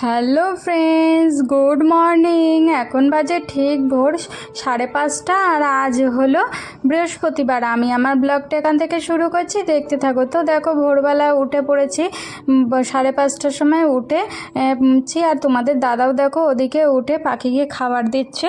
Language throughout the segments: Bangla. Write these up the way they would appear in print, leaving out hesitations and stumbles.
Hello friends, good morning. এখন বাজে ঠিক ভোর 5:30 আর আজ হলো বৃহস্পতিবার। আমি আমার ব্লগটা এখান থেকে শুরু করছি, দেখতে থাকো। তো দেখো, ভোরবেলা উঠে পড়েছি, 5:30টার সময় উঠেছি। আর তোমাদের দাদাও দেখো ওদিকে উঠে পাখিকে খাবার দিচ্ছে।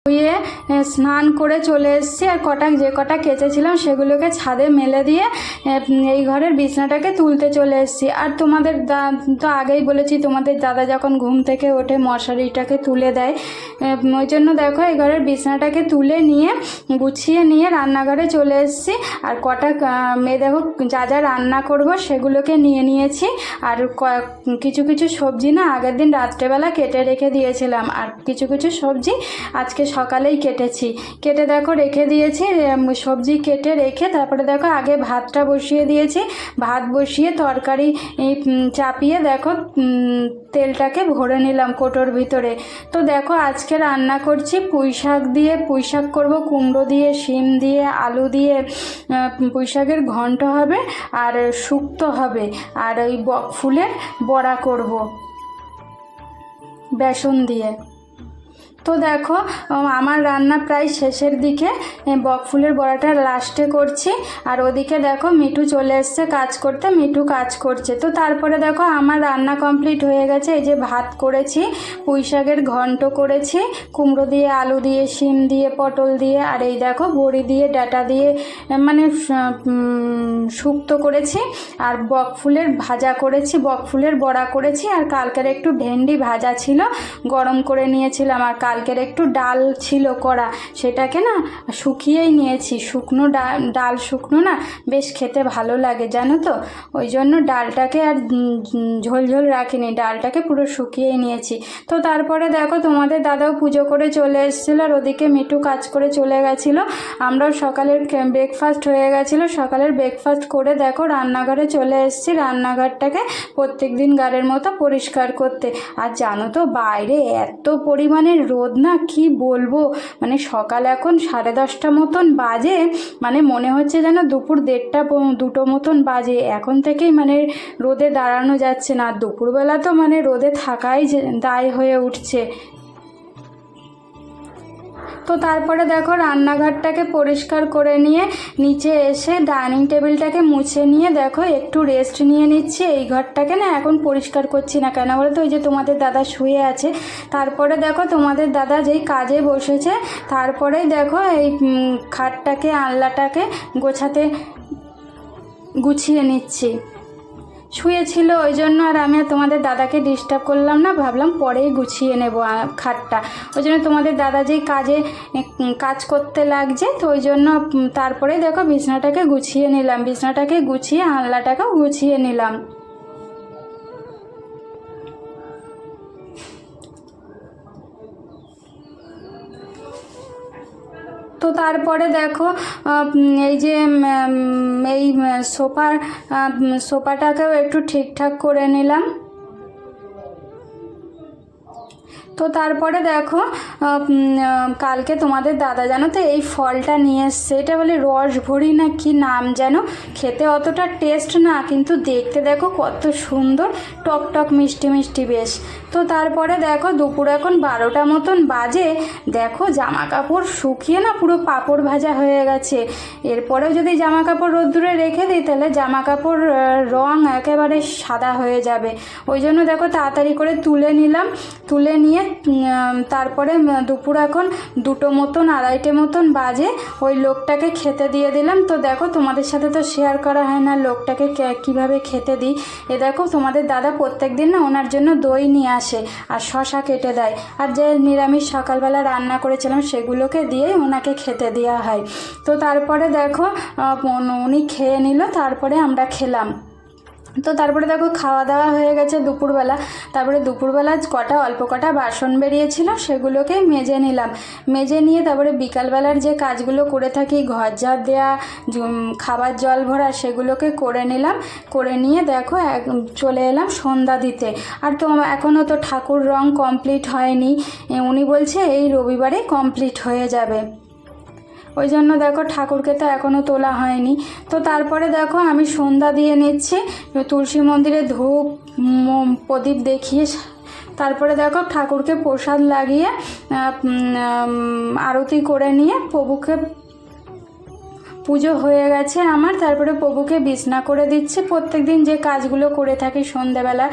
ধুয়ে স্নান করে চলে এসেছি। আর যে কটা কেচেছিলাম সেগুলোকে ছাদে মেলে দিয়ে এই ঘরের বিছনাটাকে তুলতে চলে এসেছি। আর তোমাদের তো আগেই বলেছি, তোমাদের দাদা যখন ঘুম থেকে ওঠে মশারিটাকে তুলে দেয়, ওই জন্য দেখো এই ঘরের বিছনাটাকে তুলে নিয়ে গুছিয়ে নিয়ে রান্নাঘরে চলে এসেছি। আর মেয়ে দেখো যা যা রান্না করব সেগুলোকে নিয়ে নিয়েছি। আর কিছু কিছু সবজি না আগের দিন রাত্রেবেলা কেটে রেখে দিয়েছিলাম, আর কিছু কিছু সবজি আজকে সকালেই কেটে দেখো রেখে দিয়েছি। সবজি কেটে রেখে তারপরে দেখো আগে ভাতটা বসিয়ে দিয়েছি। ভাত বসিয়ে তরকারি চাপিয়ে দেখো তেলটাকে ভরে নিলাম কোটোর ভিতরে। তো দেখো আজকে রান্না করছি পুঁই শাক করব, কুমড়ো দিয়ে, শিম দিয়ে, আলু দিয়ে। পুঁই শাকের ঘন্ট হবে আর শুক্তো হবে, আর ওই ফুলের বড়া করব বেসন দিয়ে। তো দেখো আমার রান্না প্রায় শেষের দিকে, বকফুলের বড়াটা লাস্টে করছি। আর ওদিকে দেখো মিঠু চলে এসছে কাজ করতে, মিঠু কাজ করছে। তো তারপরে দেখো আমার রান্না কমপ্লিট হয়ে গেছে। এই যে ভাত করেছি, পুঁই শাকের ঘন্ট করেছি, কুমড়ো দিয়ে, আলু দিয়ে, শিম দিয়ে, পটল দিয়ে, আর এই দেখো বড়ি দিয়ে, ডাঁটা দিয়ে, মানে শুক্তো করেছি। আর বকফুলের ভাজা করেছি, বকফুলের বড়া করেছি। আর কালকের একটু ভেন্ডি ভাজা ছিল, গরম করে নিয়েছিলাম। আর কালকের একটু ডাল ছিল করা, সেটাকে না শুকিয়েই নিয়েছি। ডাল শুকনো না বেশ খেতে ভালো লাগে জানো তো, ওই জন্য ডালটাকে আর ঝোল ঝোল রাখিনি, ডালটাকে পুরো শুকিয়েই নিয়েছি। তো তারপরে দেখো তোমাদের দাদাও পুজো করে চলে এসেছিলো, আর ওদিকে মিঠু কাজ করে চলে গেছিলো। আমরাও সকালের ব্রেকফাস্ট হয়ে গেছিলো, সকালের ব্রেকফাস্ট করে দেখো রান্নাঘরে চলে এসেছি, রান্নাঘরটাকে প্রত্যেক দিন গারের মতো পরিষ্কার করতে। আর জানো তো বাইরে এত পরিমাণে রোদ না, কি বলবো, মানে সকাল এখন 10:30 মতন বাজে, মানে মনে হচ্ছে যেন দুপুর 1:30-2 মতন বাজে। এখন থেকেই মানে রোদে দাঁড়ানো যাচ্ছে না। দুপুরবেলা তো মানে রোদে থাকাই দায় হয়ে উঠছে। তো তারপরে দেখো রান্নাঘরটাকে পরিষ্কার করে নিয়ে নিচে এসে ডাইনিং টেবিলটাকে মুছে নিয়ে দেখো একটু রেস্ট নিয়ে নিচ্ছি। এই ঘরটাকে না এখন পরিষ্কার করছি না, কেন বলো তো, ওই যে তোমাদের দাদা শুয়ে আছে। তারপরে দেখো তোমাদের দাদা যেই কাজে বসেছে, তারপরেই দেখো এই খাটটাকে, আলনাটাকে গুছিয়ে নিচ্ছি। শুয়েছিল, ওই জন্য আর আমি আর তোমাদের দাদাকে ডিস্টার্ব করলাম না, ভাবলাম পরেই গুছিয়ে নেব খাটটা। ওই জন্য তোমাদের দাদা যেই কাজ করতে লাগছে, তো ওই জন্য তারপরে দেখো বিছনাটাকে গুছিয়ে নিলাম, বিছনাটাকে গুছিয়ে আলনাটাকেও গুছিয়ে নিলাম। তো তারপরে দেখো এই যে এই সোফাটাকেও একটু ঠিকঠাক করে নিলাম। তো তারপরে দেখো কালকে তোমাদের দাদা জানো তো এই ফলটা নিয়ে এসছে, এটা বলে রসভরি না কি নাম যেন, খেতে অতটা টেস্ট না, কিন্তু দেখতে দেখো কত সুন্দর, টক টক মিষ্টি মিষ্টি বেশ। তো তারপরে দেখো দুপুর এখন 12টা মতন বাজে, দেখো জামা কাপড় শুকিয়ে না পুরো পাঁপড় ভাজা হয়ে গেছে। এরপরেও যদি জামা কাপড় রোদ্দুরে রেখে দিই তাহলে জামা কাপড় রং একেবারে সাদা হয়ে যাবে। ওই জন্য দেখো তাড়াতাড়ি করে তুলে নিলাম, তুলে নিয়ে তারপরে দুপুর এখন 2টো মতন 2:30 মতন বাজে, ওই লোকটাকে খেতে দিয়ে দিলাম। তো দেখো তোমাদের সাথে তো শেয়ার করা হয় না লোকটাকে কিভাবে খেতে দিই। এ দেখো তোমাদের দাদা প্রত্যেক দিন না ওনার জন্য দই নিয়ে আসে আর শশা কেটে দেয়, আর যে নিরামিষ সকালবেলা রান্না করেছিলাম সেগুলোকে দিয়েই ওনাকে খেতে দেওয়া হয়। তো তারপরে দেখো উনি খেয়ে নিল, তারপরে আমরা খেলাম। তো তারপরে দেখো খাওয়া দাওয়া হয়ে গেছে দুপুরবেলা, তারপরে দুপুরবেলা অল্প কটা বাসন বেরিয়েছিল সেগুলোকে মেজে নিলাম, মেজে নিয়ে তারপরে বিকালবেলার যে কাজগুলো করে থাকি, ঘর ঝাড় দেওয়া, খাবার জল ভরা, সেগুলোকে করে নিলাম। করে নিয়ে দেখো চলে এলাম সন্ধ্যা দিতে। আর তো এখনও তো ঠাকুর রং কমপ্লিট হয়নি, উনি বলছে এই রবিবারে কমপ্লিট হয়ে যাবে, ওই জন্য দেখো ঠাকুরকে তো এখনও তোলা হয়নি। তো তারপরে দেখো আমি সন্ধ্যা দিয়ে নিচ্ছি, তুলসী মন্দিরে ধূপ প্রদীপ দেখিয়ে তারপরে দেখো ঠাকুরকে প্রসাদ লাগিয়ে আরতি করে নিয়ে প্রভুকে পুজো হয়ে গেছে আমার, তারপরে প্রভুকে বিছনা করে দিচ্ছি। প্রত্যেক দিন যে কাজগুলো করে থাকি সন্ধ্যেবেলা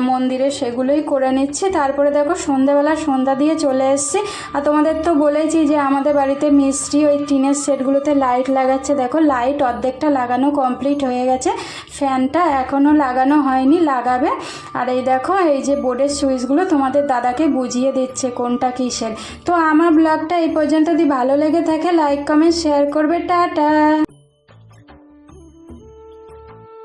মন্দিরে সেগুলোই করে নিচ্ছি। তারপরে দেখো সন্ধ্যেবেলা সন্ধ্যা দিয়ে চলে এসেছি। আর তোমাদের তো বলেইছি যে আমাদের বাড়িতে মিস্ত্রি ওই টিনের সেটগুলোতে লাইট লাগাচ্ছে, দেখো লাইট অর্ধেকটা লাগানো কমপ্লিট হয়ে গেছে, ফ্যানটা এখনও লাগানো হয়নি, লাগাবে। আর এই দেখো এই যে বোর্ডের সুইচগুলো তোমাদের দাদাকে বুঝিয়ে দিচ্ছে কোনটা কিসের। তো আমার ব্লগটা এই পর্যন্ত যদি ভালো লেগে থাকে লাইক কমেন্ট শেয়ার করবে, টাটা।